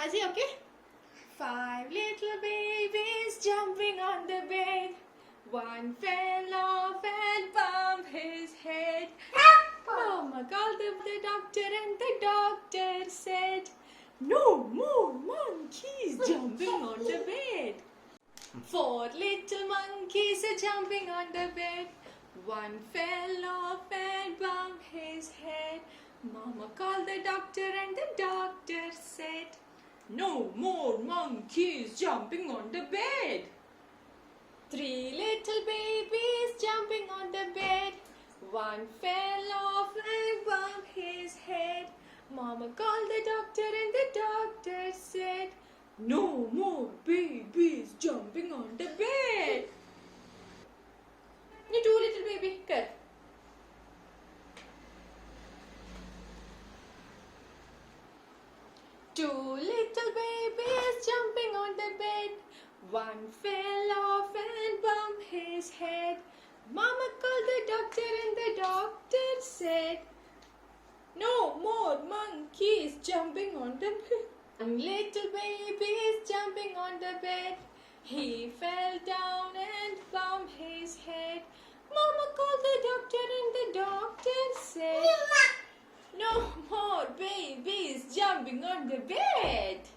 Is he okay? 5 little babies jumping on the bed. One fell off and bumped his head. Mama called the doctor and the doctor said, "No more monkeys jumping on the bed." 4 little monkeys are jumping on the bed. One fell off and bumped his head. Mama called the doctor and the doctor said, "No more monkeys jumping on the bed." 3 little babies jumping on the bed. One fell off and bumped his head. Mama called the doctor and the doctor said, "No more babies jumping on the bed." You 2 little baby, कर. Two little babies jumping on the bed. One fell off and bumped his head. Mama called the doctor and the doctor said, "No more monkeys jumping on the bed." One little baby is jumping on the bed. He fell down and bumped his head. Mama called the doctor and the doctor said, "No more babies jumping on the bed."